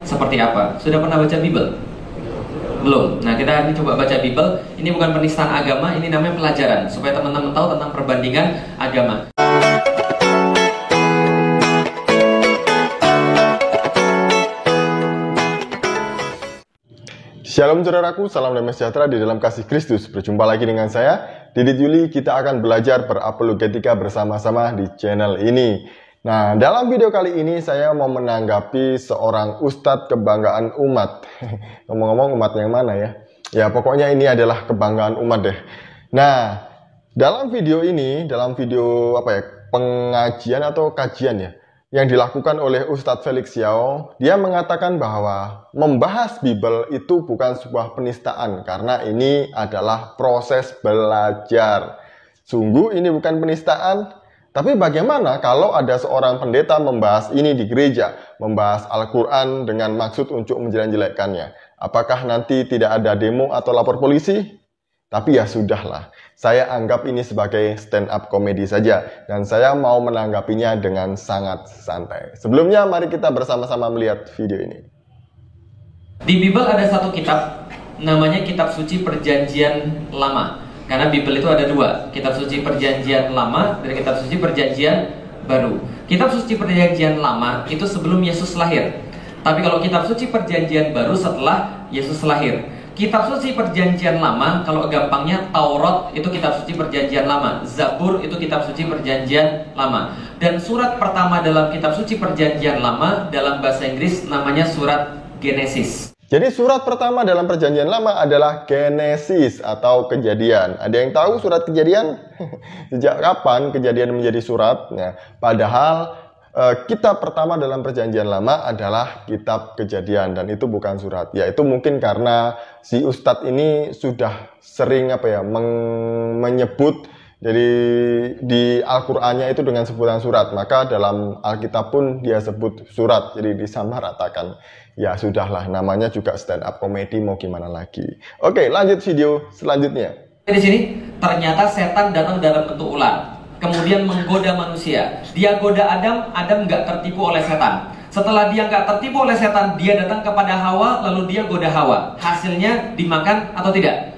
seperti apa? Sudah pernah baca Bible? Belum. Nah, kita hari ini coba baca Bible. Ini bukan penistaan agama, ini namanya pelajaran supaya teman-teman tahu tentang perbandingan agama. Shalom saudaraku, salam damai sejahtera di dalam kasih Kristus. Berjumpa lagi dengan saya, Didit Yuli. Kita akan belajar berapologetika bersama-sama di channel ini. Nah, dalam video kali ini saya mau menanggapi seorang ustadz kebanggaan umat. Ngomong-ngomong umat yang mana ya? Ya pokoknya ini adalah kebanggaan umat deh. Nah, dalam video ini, pengajian atau kajian ya, yang dilakukan oleh Ustadz Felix Xiao, dia mengatakan bahwa membahas Bible itu bukan sebuah penistaan karena ini adalah proses belajar. Sungguh ini bukan penistaan. Tapi bagaimana kalau ada seorang pendeta membahas ini di gereja, membahas Al-Quran dengan maksud untuk menjelek-jelekkannya? Apakah nanti tidak ada demo atau lapor polisi? Tapi ya sudahlah, saya anggap ini sebagai stand up komedi saja, dan saya mau menanggapinya dengan sangat santai. Sebelumnya mari kita bersama-sama melihat video ini. Di Bible ada satu kitab, namanya Kitab Suci Perjanjian Lama. Karena Bible itu ada dua, Kitab Suci Perjanjian Lama dan Kitab Suci Perjanjian Baru. Kitab Suci Perjanjian Lama itu sebelum Yesus lahir. Tapi kalau Kitab Suci Perjanjian Baru setelah Yesus lahir. Kitab Suci Perjanjian Lama, kalau gampangnya Taurat itu Kitab Suci Perjanjian Lama, Zabur itu Kitab Suci Perjanjian Lama. Dan surat pertama dalam Kitab Suci Perjanjian Lama dalam bahasa Inggris namanya surat Genesis. Jadi surat pertama dalam perjanjian lama adalah Genesis atau Kejadian. Ada yang tahu surat Kejadian? Sejak kapan Kejadian menjadi surat? Nah, padahal kitab pertama dalam perjanjian lama adalah kitab Kejadian, dan itu bukan surat. Ya itu mungkin karena si Ustadz ini sudah sering menyebut jadi di Al-Qur'annya itu dengan sebutan surat, maka dalam Alkitab pun dia sebut surat, jadi disamaratakan. Ya sudahlah, namanya juga stand up komedi, mau gimana lagi. Oke, lanjut video selanjutnya. Di sini ternyata setan datang dalam bentuk ular, kemudian menggoda manusia. Dia goda Adam, Adam nggak tertipu oleh setan. Setelah dia nggak tertipu oleh setan, dia datang kepada Hawa, lalu dia goda Hawa. Hasilnya dimakan atau tidak?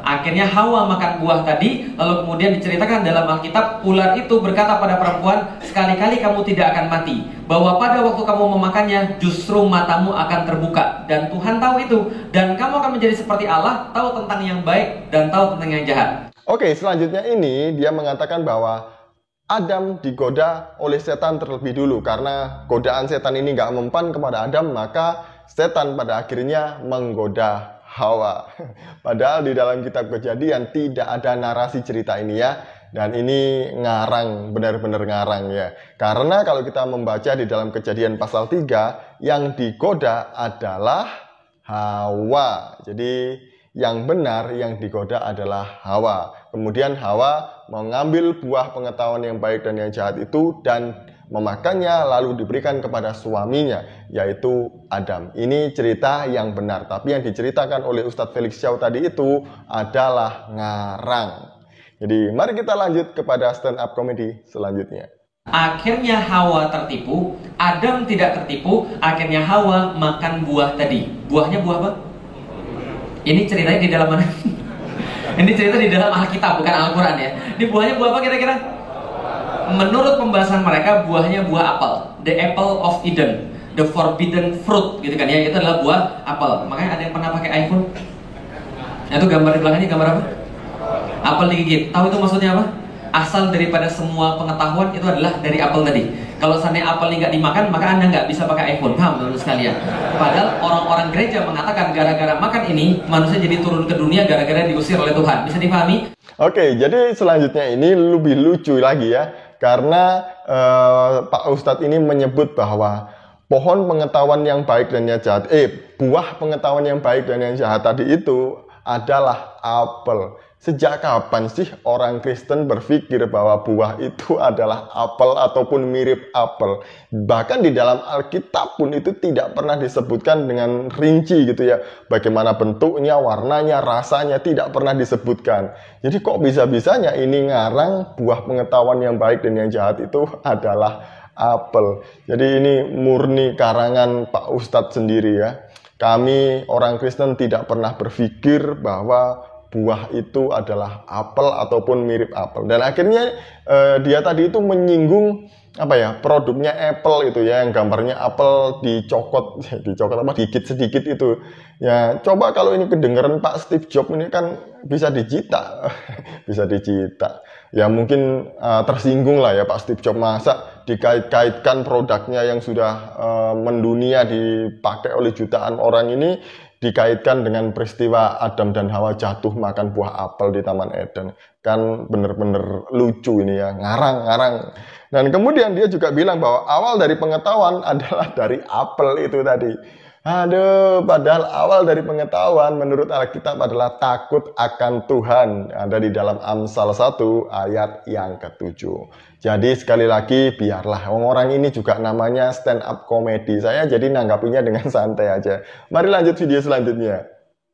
Akhirnya Hawa makan buah tadi, lalu kemudian diceritakan dalam Alkitab, ular itu berkata pada perempuan, sekali-kali kamu tidak akan mati, bahwa pada waktu kamu memakannya, justru matamu akan terbuka, dan Tuhan tahu itu, dan kamu akan menjadi seperti Allah, tahu tentang yang baik dan tahu tentang yang jahat. Oke, selanjutnya ini dia mengatakan bahwa Adam digoda oleh setan terlebih dulu, karena godaan setan ini nggak mempan kepada Adam, maka setan pada akhirnya menggoda Hawa. Padahal di dalam kitab Kejadian tidak ada narasi cerita ini ya. Dan ini ngarang, benar-benar ngarang ya. Karena kalau kita membaca di dalam Kejadian pasal 3, yang digoda adalah Hawa. Jadi yang benar yang digoda adalah Hawa. Kemudian Hawa mengambil buah pengetahuan yang baik dan yang jahat itu dan memakannya, lalu diberikan kepada suaminya, yaitu Adam. Ini cerita yang benar, tapi yang diceritakan oleh Ustadz Felix Xiao tadi itu adalah ngarang. Jadi mari kita lanjut kepada stand up comedy selanjutnya. Akhirnya Hawa tertipu, Adam tidak tertipu. Akhirnya Hawa makan buah tadi. Buahnya buah apa? Ini ceritanya di dalam mana? Ini cerita di dalam Alkitab, bukan Al-Quran ya. Ini buahnya buah apa kira-kira? Menurut pembahasan mereka, buahnya buah apel, the apple of Eden, the forbidden fruit, gitu kan ya. Itu adalah buah apel. Makanya ada yang pernah pakai iPhone. Nah, itu gambar di belakangnya gambar apa? Apel digigit. Tahu itu maksudnya apa? Asal daripada semua pengetahuan itu adalah dari apel tadi. Kalau seandainya apel ini nggak dimakan, maka Anda nggak bisa pakai iPhone. Paham teman-teman sekalian? Padahal orang-orang gereja mengatakan gara-gara makan ini manusia jadi turun ke dunia gara-gara diusir oleh Tuhan. Bisa dipahami? Oke, jadi selanjutnya ini lebih lucu lagi ya. Karena Pak Ustadz ini menyebut bahwa pohon pengetahuan yang baik dan yang jahat, buah pengetahuan yang baik dan yang jahat tadi itu adalah apel. Sejak kapan sih orang Kristen berpikir bahwa buah itu adalah apel ataupun mirip apel? Bahkan di dalam Alkitab pun itu tidak pernah disebutkan dengan rinci gitu ya. Bagaimana bentuknya, warnanya, rasanya tidak pernah disebutkan. Jadi kok bisa-bisanya ini ngarang buah pengetahuan yang baik dan yang jahat itu adalah apel. Jadi ini murni karangan Pak Ustadz sendiri ya. Kami orang Kristen tidak pernah berpikir bahwa buah itu adalah apel ataupun mirip apel. Dan akhirnya dia tadi itu menyinggung produknya Apple itu ya, yang gambarnya apel dicokot digigit sedikit itu. Ya, coba kalau ini kedengeran Pak Steve Jobs ini kan bisa dicita. Bisa dicita. Ya mungkin tersinggung lah ya Pak Steve Jobs, masa dikait-kaitkan produknya yang sudah mendunia dipakai oleh jutaan orang ini dikaitkan dengan peristiwa Adam dan Hawa jatuh makan buah apel di Taman Eden. Kan bener-bener lucu ini ya, ngarang-ngarang. Dan kemudian dia juga bilang bahwa awal dari pengetahuan adalah dari apel itu tadi. Aduh, padahal awal dari pengetahuan menurut Alkitab adalah takut akan Tuhan. Ada di dalam Amsal 1 ayat yang ke-7. Jadi sekali lagi biarlah orang ini juga namanya stand up comedy. Saya jadi nanggapinya dengan santai aja. Mari lanjut video selanjutnya.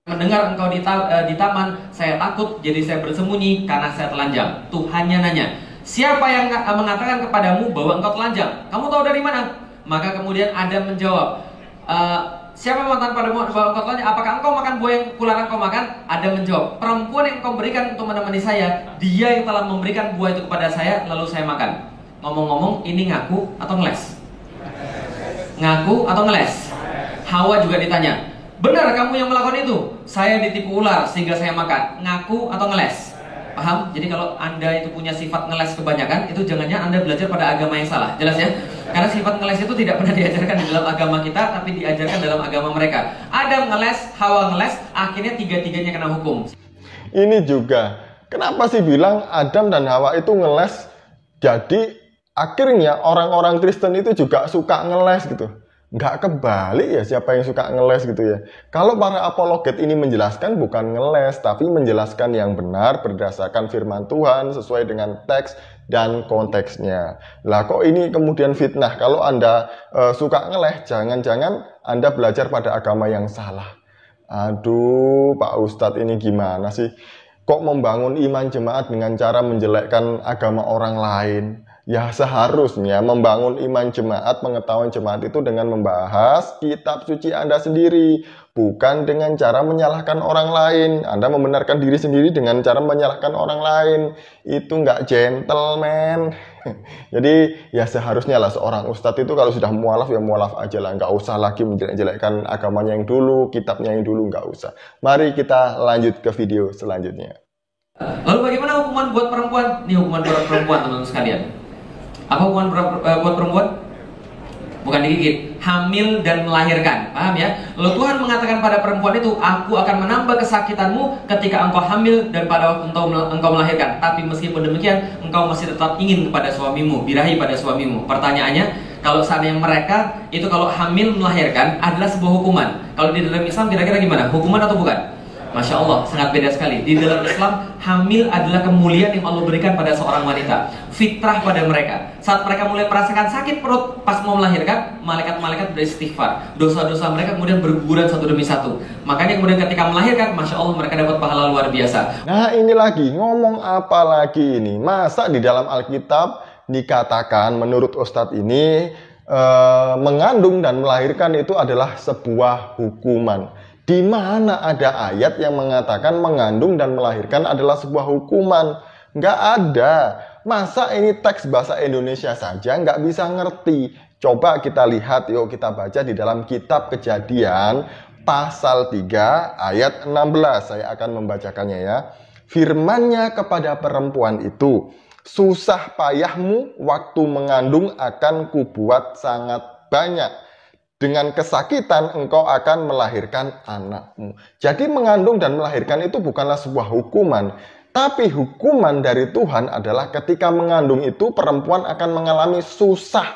Mendengar engkau di taman, saya takut, jadi saya bersembunyi karena saya telanjang. Tuhannya nanya, siapa yang mengatakan kepadamu bahwa engkau telanjang? Kamu tahu dari mana? Maka kemudian Adam menjawab, siapa yang mengatakan padamu bahwa engkau telanjang? Apakah engkau makan buah yang kularang kau makan? Adam menjawab, perempuan yang kau berikan untuk menemani saya, dia yang telah memberikan buah itu kepada saya, lalu saya makan. Ngomong-ngomong, ini ngaku atau ngeles? Ngaku atau ngeles? Hawa juga ditanya, benar kamu yang melakukan itu? Saya ditipu ular sehingga saya makan. Ngaku atau ngeles? Paham? Jadi kalau Anda itu punya sifat ngeles kebanyakan, itu jangan-jangan Anda belajar pada agama yang salah. Jelas ya? Karena sifat ngeles itu tidak pernah diajarkan di dalam agama kita, tapi diajarkan dalam agama mereka. Adam ngeles, Hawa ngeles, akhirnya tiga-tiganya kena hukum. Ini juga, kenapa sih bilang Adam dan Hawa itu ngeles? Jadi akhirnya orang-orang Kristen itu juga suka ngeles gitu. Nggak kebalik ya siapa yang suka ngeles gitu ya. Kalau para apologet ini menjelaskan bukan ngeles, tapi menjelaskan yang benar berdasarkan firman Tuhan sesuai dengan teks dan konteksnya. Lah kok ini kemudian fitnah? Kalau Anda suka ngeles, jangan-jangan Anda belajar pada agama yang salah. Aduh, Pak Ustadz ini gimana sih? Kok membangun iman jemaat dengan cara menjelekkan agama orang lain? Ya seharusnya membangun iman jemaat, pengetahuan jemaat itu dengan membahas kitab suci Anda sendiri, bukan dengan cara menyalahkan orang lain. Anda membenarkan diri sendiri dengan cara menyalahkan orang lain. Itu nggak gentleman. Jadi ya seharusnya lah seorang ustadz itu kalau sudah mualaf ya mualaf aja lah, nggak usah lagi menjelek-jelekkan agamanya yang dulu, kitabnya yang dulu, nggak usah. Mari kita lanjut ke video selanjutnya. Lalu bagaimana hukuman buat perempuan? Ini hukuman buat perempuan teman-teman sekalian. Apa hukuman buat perempuan? Bukan digigit, hamil dan melahirkan. Paham ya? Lalu Tuhan mengatakan pada perempuan itu, aku akan menambah kesakitanmu ketika engkau hamil dan pada waktu engkau melahirkan. Tapi meskipun demikian, engkau masih tetap ingin kepada suamimu, birahi pada suamimu. Pertanyaannya, kalau seandainya mereka itu kalau hamil melahirkan adalah sebuah hukuman. Kalau di dalam Islam kira-kira gimana? Hukuman atau bukan? Masya Allah, sangat beda sekali. Di dalam Islam, hamil adalah kemuliaan yang Allah berikan pada seorang wanita. Fitrah pada mereka. Saat mereka mulai merasakan sakit perut pas mau melahirkan, malaikat-malaikat beristighfar. Dosa-dosa mereka kemudian berguguran satu demi satu. Makanya kemudian ketika melahirkan, Masya Allah, mereka dapat pahala luar biasa. Nah ini lagi, ngomong apa lagi ini? Masa di dalam Alkitab dikatakan menurut Ustadz ini mengandung dan melahirkan itu adalah sebuah hukuman? Di mana ada ayat yang mengatakan mengandung dan melahirkan adalah sebuah hukuman? Nggak ada. Masa ini teks bahasa Indonesia saja nggak bisa ngerti? Coba kita lihat, yuk kita baca di dalam kitab Kejadian pasal 3 ayat 16. Saya akan membacakannya ya. Firman-Nya kepada perempuan itu, susah payahmu waktu mengandung akan kubuat sangat banyak. Dengan kesakitan engkau akan melahirkan anakmu. Jadi mengandung dan melahirkan itu bukanlah sebuah hukuman. Tapi hukuman dari Tuhan adalah ketika mengandung itu perempuan akan mengalami susah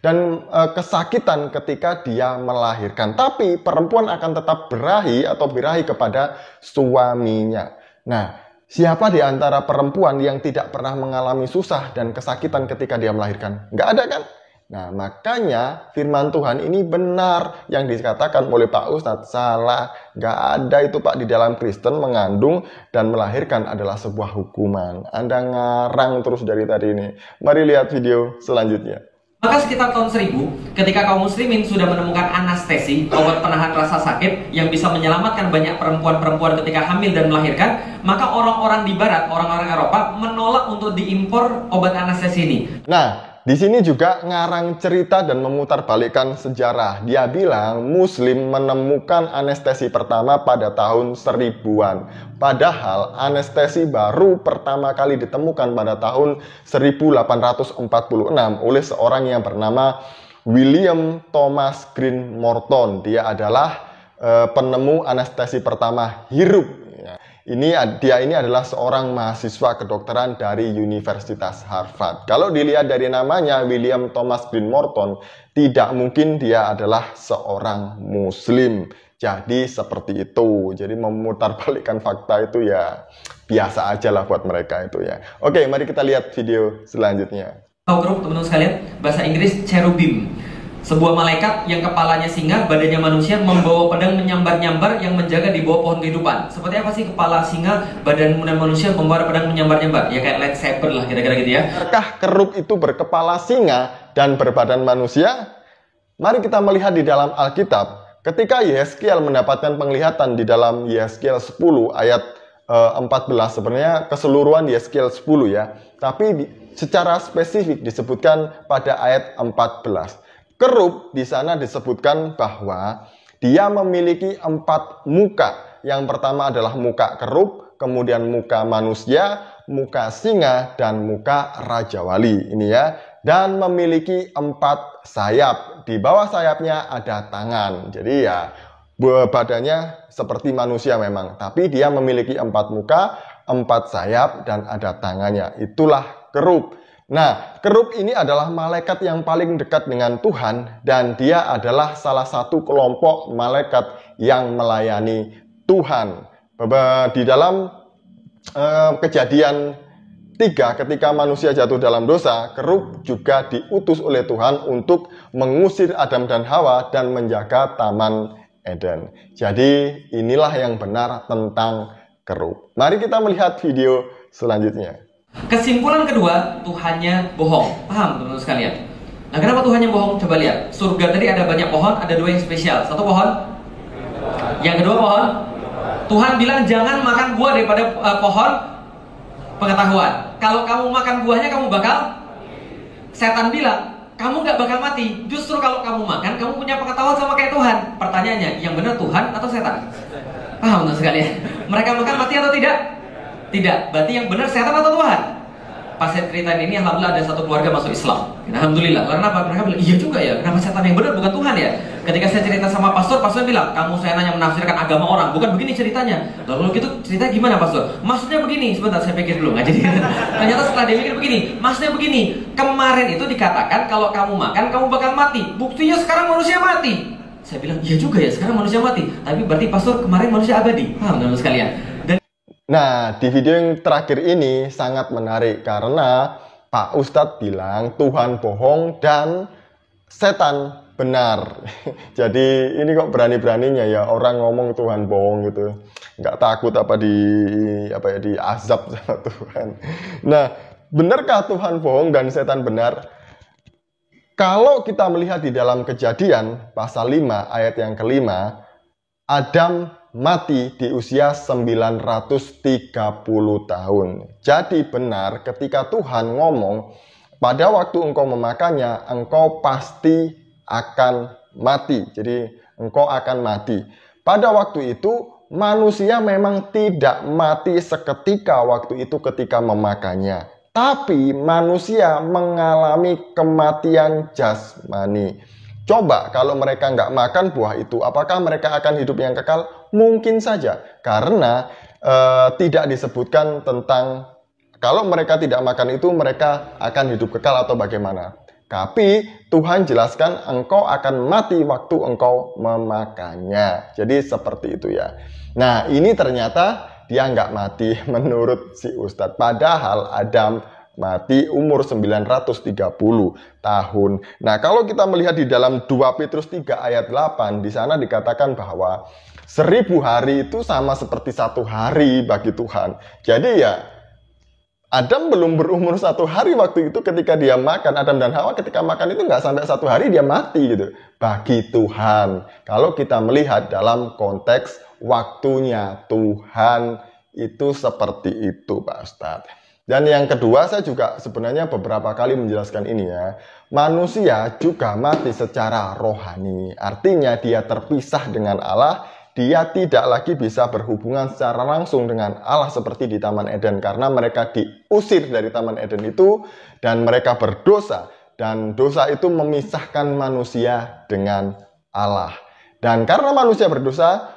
dan kesakitan ketika dia melahirkan. Tapi perempuan akan tetap birahi atau birahi kepada suaminya. Nah, siapa di antara perempuan yang tidak pernah mengalami susah dan kesakitan ketika dia melahirkan? Nggak ada kan? Nah, makanya firman Tuhan ini benar. Yang dikatakan oleh Pak Ustadz salah. Nggak ada itu Pak di dalam Kristen mengandung dan melahirkan adalah sebuah hukuman. Anda ngarang terus dari tadi ini. Mari lihat video selanjutnya. Maka sekitar tahun 1000, ketika kaum muslimin sudah menemukan anestesi, obat penahan rasa sakit yang bisa menyelamatkan banyak perempuan-perempuan ketika hamil dan melahirkan, maka orang-orang di barat, orang-orang Eropa menolak untuk diimpor obat anestesi ini. Nah, di sini juga ngarang cerita dan memutarbalikkan sejarah. Dia bilang Muslim menemukan anestesi pertama pada tahun 1000-an. Padahal anestesi baru pertama kali ditemukan pada tahun 1846 oleh seorang yang bernama William Thomas Green Morton. Dia adalah penemu anestesi pertama hirup. Dia ini adalah seorang mahasiswa kedokteran dari Universitas Harvard. Kalau dilihat dari namanya William Thomas Green Morton, tidak mungkin dia adalah seorang Muslim. Jadi seperti itu. Jadi memutarbalikkan fakta itu ya biasa aja lah buat mereka itu ya. Oke, mari kita lihat video selanjutnya. Tahu grup teman-teman sekalian, bahasa Inggris cherubim. Sebuah malaikat yang kepalanya singa, badannya manusia, membawa pedang menyambar-nyambar yang menjaga di bawah pohon kehidupan. Seperti apa sih kepala singa, badan manusia, membawa pedang menyambar-nyambar? Ya kayak lightsaber lah kira-kira gitu ya. Apakah kerub itu berkepala singa dan berbadan manusia? Mari kita melihat di dalam Alkitab. Ketika Yehezkiel mendapatkan penglihatan di dalam Yehezkiel 10 ayat 14, sebenarnya keseluruhan Yehezkiel 10 ya. Tapi secara spesifik disebutkan pada ayat 14. Kerub di sana disebutkan bahwa dia memiliki 4 muka. Yang pertama adalah muka kerub, kemudian muka manusia, muka singa, dan muka raja wali. Ini ya. Dan memiliki 4 sayap. Di bawah sayapnya ada tangan. Jadi ya badannya seperti manusia memang. Tapi dia memiliki 4 muka, 4 sayap, dan ada tangannya. Itulah kerub. Nah, kerub ini adalah malaikat yang paling dekat dengan Tuhan dan dia adalah salah satu kelompok malaikat yang melayani Tuhan. Di dalam Kejadian 3, ketika manusia jatuh dalam dosa, kerub juga diutus oleh Tuhan untuk mengusir Adam dan Hawa dan menjaga Taman Eden. Jadi inilah yang benar tentang kerub. Mari kita melihat video selanjutnya. Kesimpulan kedua, Tuhannya bohong. Paham teman-teman sekalian? Nah, kenapa Tuhannya bohong? Coba lihat. Surga tadi ada banyak pohon, ada 2 yang spesial. Satu pohon, yang kedua pohon. Tuhan bilang jangan makan buah daripada pohon pengetahuan. Kalau kamu makan buahnya kamu bakal. Setan bilang kamu nggak bakal mati. Justru kalau kamu makan, kamu punya pengetahuan sama kayak Tuhan. Pertanyaannya, yang benar Tuhan atau setan? Paham teman-teman sekalian? Mereka makan mati atau tidak? Tidak, berarti yang benar setan atau Tuhan? Pas saya ceritain ini, alhamdulillah ada satu keluarga masuk Islam. Alhamdulillah, karena apa? Mereka bilang, iya juga ya, kenapa setan yang benar bukan Tuhan ya? Ketika saya cerita sama pastor bilang, kamu saya nanya menafsirkan agama orang, bukan begini ceritanya. Lalu gitu ceritanya gimana pastor? Maksudnya begini, sebentar saya pikir dulu, nggak jadi. Ternyata setelah dia mikir begini, maksudnya begini, kemarin itu dikatakan kalau kamu makan, kamu bakal mati. Buktinya sekarang manusia mati. Saya bilang, iya juga ya, sekarang manusia mati. Tapi berarti pastor kemarin manusia abadi. Paham teman-teman sekalian? Nah, di video yang terakhir ini sangat menarik karena Pak Ustadz bilang Tuhan bohong dan setan benar. Jadi ini kok berani-beraninya ya orang ngomong Tuhan bohong gitu. Nggak takut di azab sama Tuhan. Nah, benarkah Tuhan bohong dan setan benar? Kalau kita melihat di dalam Kejadian pasal 5 ayat yang kelima, Adam mati di usia 930 tahun. Jadi benar ketika Tuhan ngomong, pada waktu engkau memakannya, engkau pasti akan mati. Jadi engkau akan mati. Pada waktu itu manusia memang tidak mati seketika waktu itu ketika memakannya. Tapi manusia mengalami kematian jasmani. Coba kalau mereka nggak makan buah itu, apakah mereka akan hidup yang kekal? Mungkin saja, karena tidak disebutkan tentang kalau mereka tidak makan itu mereka akan hidup kekal atau bagaimana. Tapi Tuhan jelaskan engkau akan mati waktu engkau memakannya. Jadi seperti itu ya. Nah ini ternyata dia nggak mati menurut si Ustadz. Padahal Adam mati umur 930 tahun. Nah, kalau kita melihat di dalam 2 Petrus 3 ayat 8, di sana dikatakan bahwa 1000 hari itu sama seperti 1 hari bagi Tuhan. Jadi ya, Adam belum berumur 1 hari waktu itu ketika dia makan. Adam dan Hawa ketika makan itu nggak sampai 1 hari dia mati gitu. Bagi Tuhan, kalau kita melihat dalam konteks waktunya, Tuhan itu seperti itu, Pak Ustadz. Dan yang kedua, saya juga sebenarnya beberapa kali menjelaskan ini ya. Manusia juga mati secara rohani. Artinya dia terpisah dengan Allah. Dia tidak lagi bisa berhubungan secara langsung dengan Allah seperti di Taman Eden. Karena mereka diusir dari Taman Eden itu dan mereka berdosa. Dan dosa itu memisahkan manusia dengan Allah. Dan karena manusia berdosa,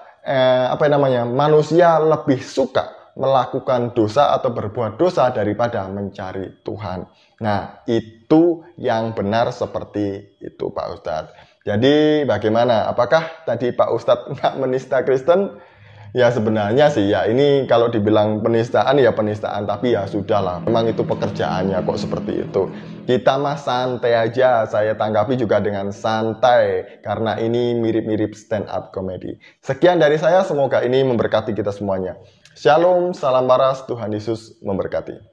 manusia lebih suka melakukan dosa atau berbuat dosa daripada mencari Tuhan. Nah, itu yang benar seperti itu, Pak Ustadz. Jadi bagaimana? Apakah tadi Pak Ustadz nggak menista Kristen? Ya sebenarnya sih ya ini kalau dibilang penistaan ya penistaan. Tapi ya sudahlah, memang itu pekerjaannya kok seperti itu. Kita mah santai aja, saya tanggapi juga dengan santai. Karena ini mirip-mirip stand up comedy. Sekian dari saya, semoga ini memberkati kita semuanya. Shalom, salam waras, Tuhan Yesus memberkati.